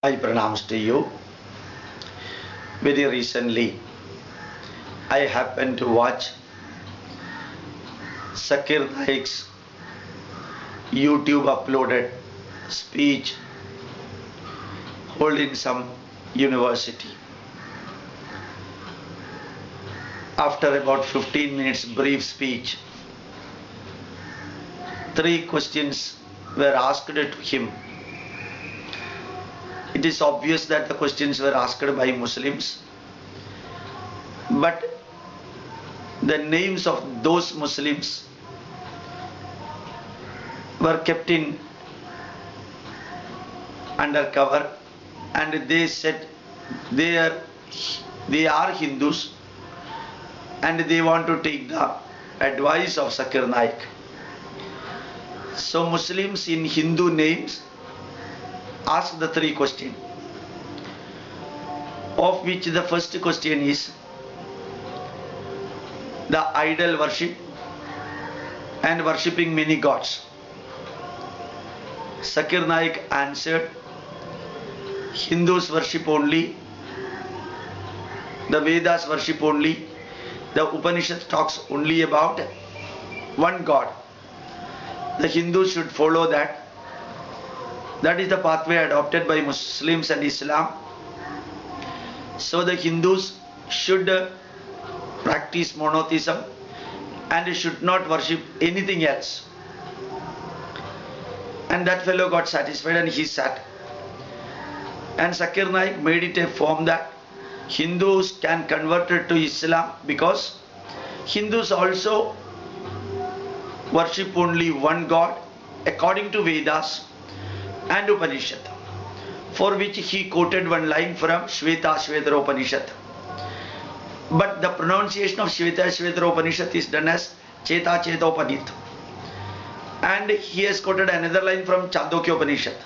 I pronounced to you. Very recently, I happened to watch Zakkir Naik's YouTube uploaded speech held in some university. After about 15 minutes brief speech, 3 questions were asked to him. It is obvious that the questions were asked by Muslims, but the names of those Muslims were kept in undercover, and they said they are Hindus and they want to take the advice of Zakkir Naik. So Muslims in Hindu names ask the 3 questions, of which the first question is the idol worship and worshipping many gods. Zakkir Naik answered, Hindus worship only, the Vedas worship only, the Upanishad talks only about one God. The Hindus should follow that. That is the pathway adopted by Muslims and Islam. So the Hindus should practice monotheism and should not worship anything else. And that fellow got satisfied and he sat. And Zakkir Naik made it a form that Hindus can convert it to Islam, because Hindus also worship only one God according to Vedas and Upanishad, for which he quoted one line from Shveta Upanishad. But the pronunciation of Shveta Upanishad is done as Cheta Chetopanit. And he has quoted another line from Chandogya Upanishad.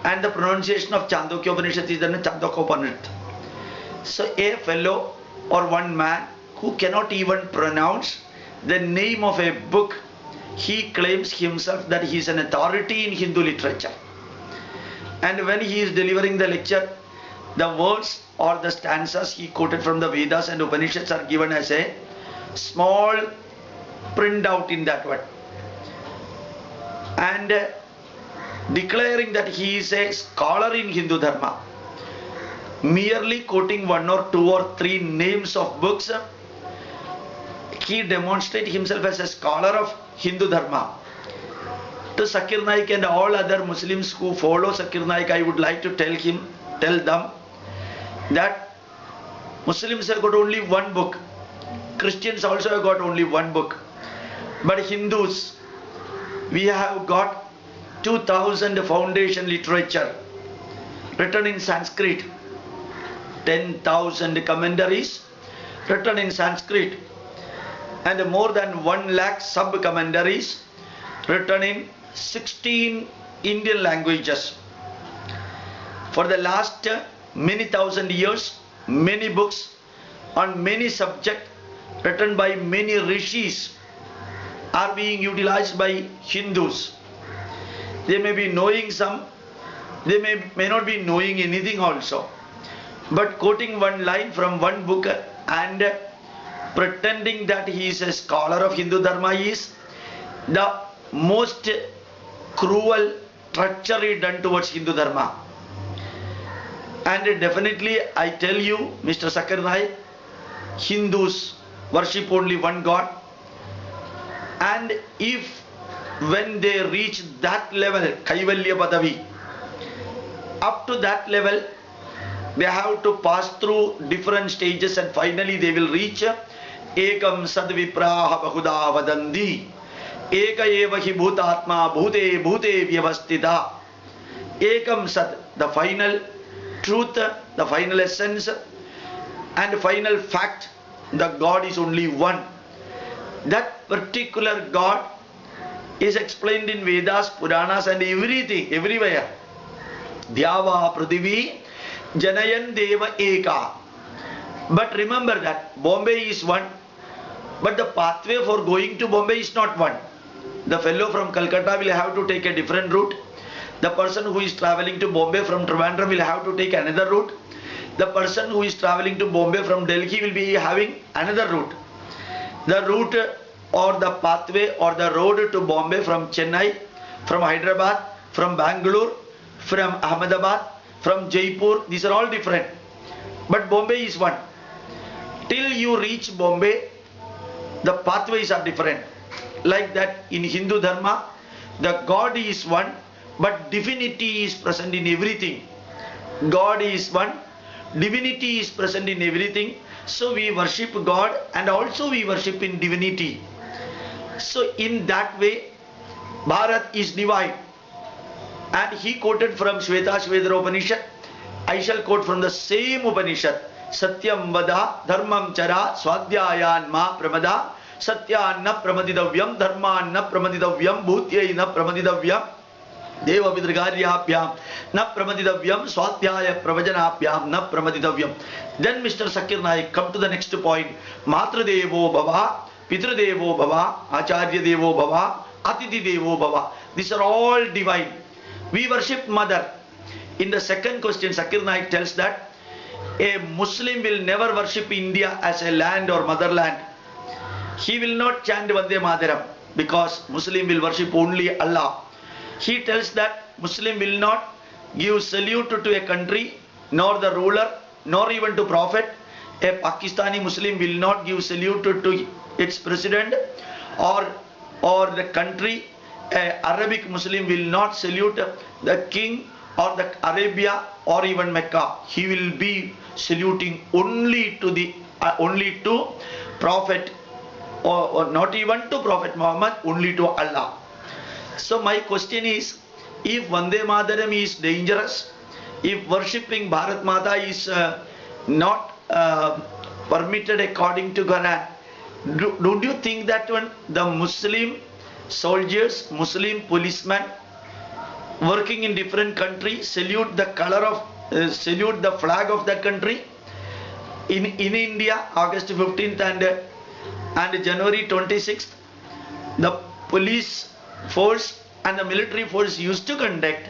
And the pronunciation of Chandogya Upanishad is done as Chandokopanit. So a fellow or one man who cannot even pronounce the name of a book, he claims himself that he is an authority in Hindu literature. And when he is delivering the lecture, the words or the stanzas he quoted from the Vedas and Upanishads are given as a small printout in that one. And declaring that he is a scholar in Hindu Dharma, merely quoting 1 or 2 or 3 names of books, he demonstrates himself as a scholar of Hindu Dharma. To Zakkir Naik and all other Muslims who follow Zakkir Naik, I would like to tell them that Muslims have got only one book, Christians also have got only one book, but Hindus, we have got 2000 foundation literature written in Sanskrit, 10,000 commentaries written in Sanskrit, and more than 1 lakh sub-commentaries written in 16 Indian languages. For the last many thousand years, many books on many subjects written by many rishis are being utilized by Hindus. They may be knowing some, they may not be knowing anything also, but quoting one line from one book and pretending that he is a scholar of Hindu Dharma is the most cruel treachery done towards Hindu Dharma. And definitely I tell you, Mr. Zakkir Naik, Hindus worship only one God, and if when they reach that level, Kaivalya Padavi, up to that level, they have to pass through different stages and finally they will reach Ekam Sadvipraha Bahuda Vadandi Eka Eva Hi Bhutatma Bhute Bhute Vyavastita. Ekam Sad, the final truth, the final essence and final fact, the God is only one. That particular God is explained in Vedas, Puranas and everything, everywhere. Dhyava Prithivi Janayan Deva Eka. But remember that Bombay is one, but the pathway for going to Bombay is not one. The fellow from Calcutta will have to take a different route. The person who is traveling to Bombay from Trivandrum will have to take another route. The person who is traveling to Bombay from Delhi will be having another route. The route or the pathway or the road to Bombay from Chennai, from Hyderabad, from Bangalore, from Ahmedabad, from Jaipur, these are all different. But Bombay is one. Till you reach Bombay, the pathways are different. Like that in Hindu Dharma, the God is one, but divinity is present in everything. God is one, divinity is present in everything. So we worship God and also we worship in divinity. So in that way, Bharat is divine. And he quoted from Shvetashvedara Upanishad. I shall quote from the same Upanishad. Satyam vada dharmam chara swadhyayan ma pramada satyan na pramadidavyam dharman na pramadidavyam bhutyai na pramadidavyam deva vidrigaryapyam na pramadidavyam swadhyaya pravajanapyam na pramadidavyam. Then Mr. Zakkir Naik come to the next point. Matradevo bhava, Pitradevo bhava, Acharya devo bhava, Atiti devo bhava. These are all divine. We worship mother. In the second question, Zakkir Naik tells that a Muslim will never worship India as a land or motherland. He will not chant vande maataram because Muslim will worship only Allah. He tells that Muslim will not give salute to a country, nor the ruler, nor even to Prophet. A Pakistani Muslim will not give salute to its president or the country. A Arabic Muslim will not salute the king or the Arabia or even Mecca. He will be saluting only to Prophet or not even to Prophet Muhammad, only to Allah. So my question is, if Vande Mataram is dangerous, if worshipping Bharat Mata is not permitted according to Quran, don't you think that when the Muslim soldiers, Muslim policemen working in different countries salute the color of salute the flag of that country? In India, August 15th and January 26th, the police force and the military force used to conduct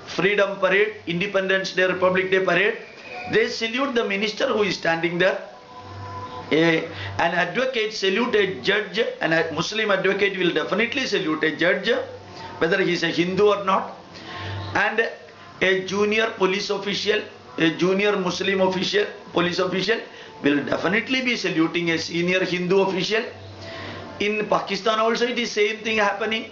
Freedom Parade, Independence Day, Republic Day Parade. They salute the minister who is standing there. An advocate salute a judge, and a Muslim advocate will definitely salute a judge, whether he is a Hindu or not. And a junior police official, a junior Muslim official, police official will definitely be saluting a senior Hindu official. In Pakistan also it is same thing happening,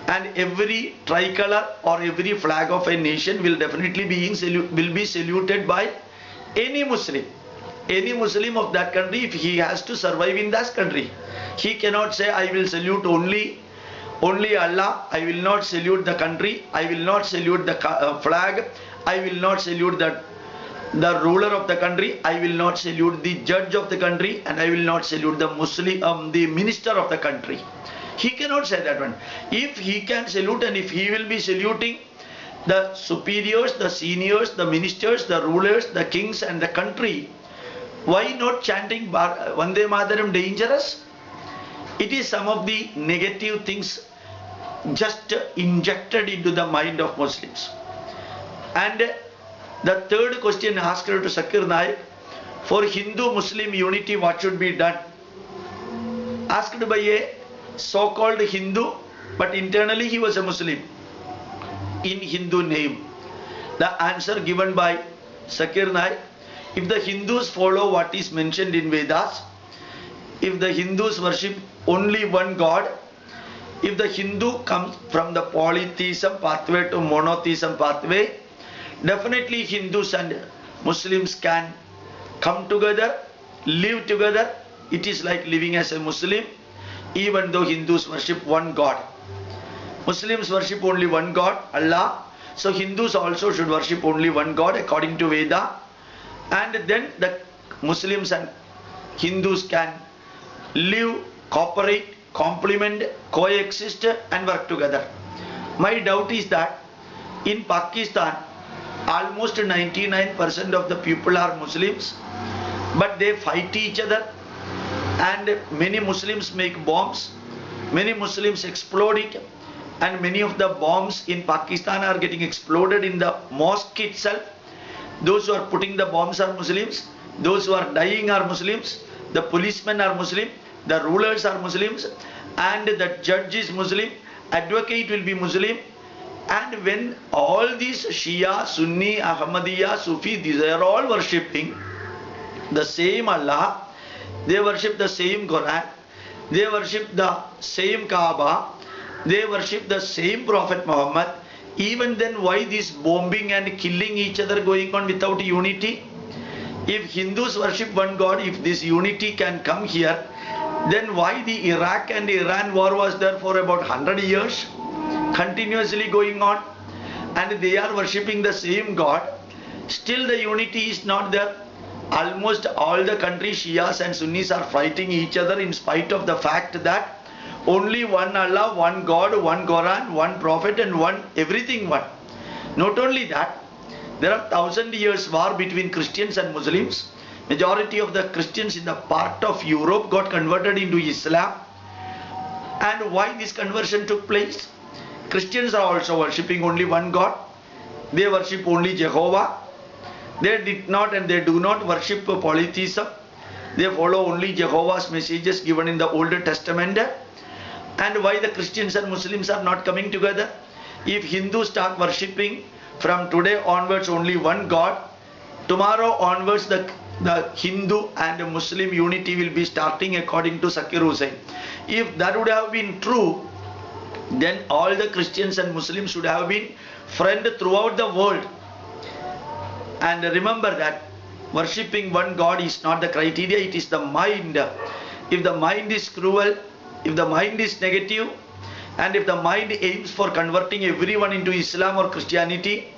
and every tricolor or every flag of a nation will definitely be saluted by any Muslim. Any Muslim of that country, if he has to survive in that country, he cannot say I will salute only Allah, I will not salute the country, I will not salute the flag, I will not salute the ruler of the country, I will not salute the judge of the country, and I will not salute the minister of the country. He cannot say that one. If he can salute, and if he will be saluting the superiors, the seniors, the ministers, the rulers, the kings and the country, why not chanting Vande Mataram dangerous? It is some of the negative things just injected into the mind of Muslims. And the third question asked to Zakkir Naik, for Hindu-Muslim unity, what should be done? Asked by a so-called Hindu, but internally he was a Muslim in Hindu name. The answer given by Zakkir Naik, if the Hindus follow what is mentioned in Vedas, if the Hindus worship only one God, if the Hindu comes from the polytheism pathway to monotheism pathway, definitely Hindus and Muslims can come together, live together. It is like living as a Muslim, even though Hindus worship one God. Muslims worship only one God, Allah. So Hindus also should worship only one God according to Veda. And then the Muslims and Hindus can live, cooperate, complement, coexist and work together. My doubt is that in Pakistan, almost 99% of the people are Muslims, but they fight each other, and many Muslims make bombs, many Muslims explode it, and many of the bombs in Pakistan are getting exploded in the mosque itself. Those who are putting the bombs are Muslims, those who are dying are Muslims, the policemen are Muslim, the rulers are Muslims, and the judge is Muslim, advocate will be Muslim. And when all these Shia, Sunni, Ahmadiyya, Sufi, these are all worshipping the same Allah, they worship the same Quran, they worship the same Kaaba, they worship the same Prophet Muhammad. Even then, why this bombing and killing each other going on without unity? If Hindus worship one God, if this unity can come here, then why the Iraq and Iran war was there for about 100 years, continuously going on, and they are worshipping the same God, still the unity is not there. Almost all the countries, Shias and Sunnis, are fighting each other in spite of the fact that only one Allah, one God, one Quran, one Prophet, and one everything one. Not only that, there are 1,000 years war between Christians and Muslims. Majority of the Christians in the part of Europe got converted into Islam. And why this conversion took place? Christians are also worshipping only one God. They worship only Jehovah. They did not and they do not worship polytheism. They follow only Jehovah's messages given in the Old Testament. And why the Christians and Muslims are not coming together? If Hindus start worshipping from today onwards only one God, tomorrow onwards the Hindu and Muslim unity will be starting according to Zakkir Hussain. If that would have been true, then all the Christians and Muslims should have been friends throughout the world. And remember that worshipping one God is not the criteria, it is the mind. If the mind is cruel, if the mind is negative, and if the mind aims for converting everyone into Islam or Christianity,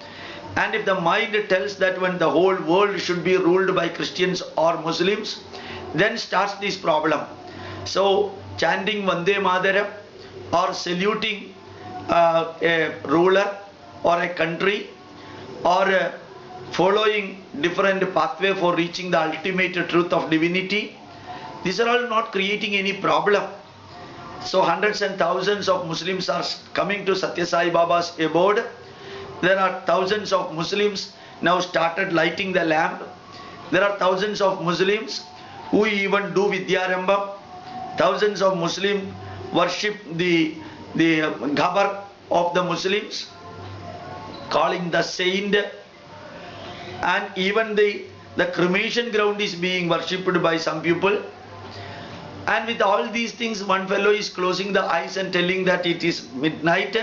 and if the mind tells that when the whole world should be ruled by Christians or Muslims, then starts this problem. So chanting vande maataram or saluting a ruler or a country or following different pathway for reaching the ultimate truth of divinity, these are all not creating any problem. So hundreds and thousands of Muslims are coming to Satya Sai Baba's abode. There are thousands of Muslims now started lighting the lamp. There are thousands of Muslims who even do Vidyarambam. Thousands of Muslims worship the Ghabar of the Muslims, calling the saint. And even the cremation ground is being worshipped by some people. And with all these things, one fellow is closing the eyes and telling that it is midnight,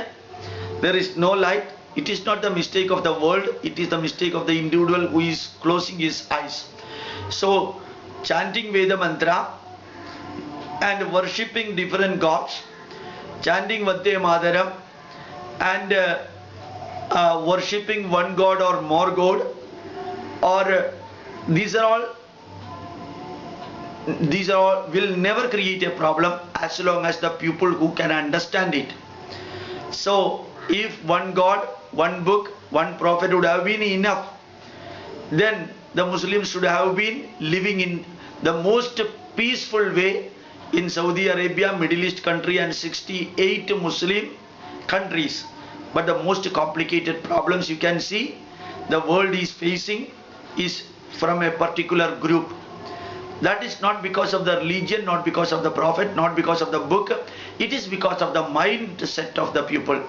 there is no light. It is not the mistake of the world, it is the mistake of the individual who is closing his eyes. So chanting Veda mantra and worshipping different gods, chanting Vande Mataram and worshipping one God or more God, or these are all will never create a problem as long as the people who can understand it. So if one God, one book, one prophet would have been enough, then the Muslims should have been living in the most peaceful way in Saudi Arabia, Middle East country, and 68 Muslim countries. But the most complicated problems you can see the world is facing is from a particular group. That is not because of the religion, not because of the prophet, not because of the book. It is because of the mindset of the people.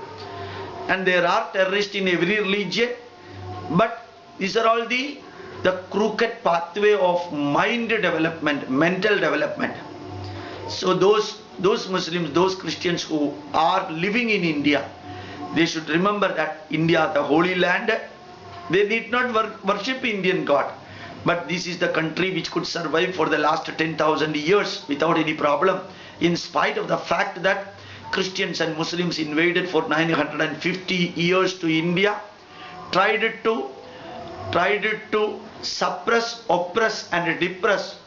And there are terrorists in every religion, but these are all the crooked pathway of mind development, mental development. So those Muslims, those Christians who are living in India, they should remember that India, the holy land, they need not worship Indian God. But this is the country which could survive for the last 10,000 years without any problem, in spite of the fact that Christians and Muslims invaded for 950 years to India, tried to suppress, oppress and depress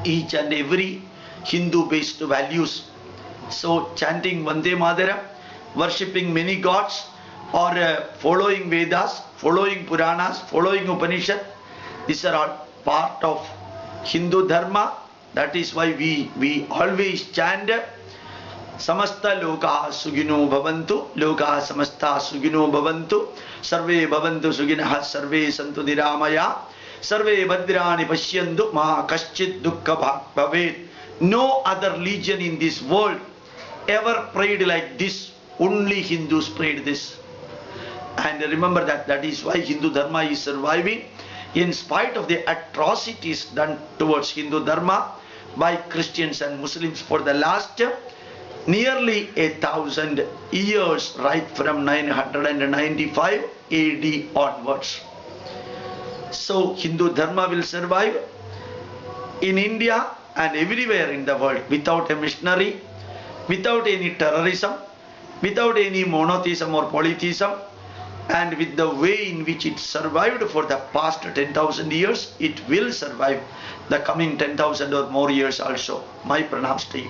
each and every Hindu-based values. So chanting Vande Mataram, worshipping many gods, or following Vedas, following Puranas, following Upanishad, these are all part of Hindu Dharma. That is why we always chant Samasta lokaha sugino bhavantu, lokaha samasta sugino bhavantu, sarve bhavantu suginaha, sarve santu niramaya, sarve bhadrani pashyantu, ma kaschit dukkha bhavet. No other religion in this world ever prayed like this. Only Hindus prayed this. And remember that is why Hindu Dharma is surviving in spite of the atrocities done towards Hindu Dharma by Christians and Muslims for the last nearly 1,000 years, right from 995 AD onwards. So Hindu Dharma will survive in India and everywhere in the world without a missionary, without any terrorism, without any monotheism or polytheism, and with the way in which it survived for the past 10,000 years, it will survive the coming 10,000 or more years also. My pranams to you.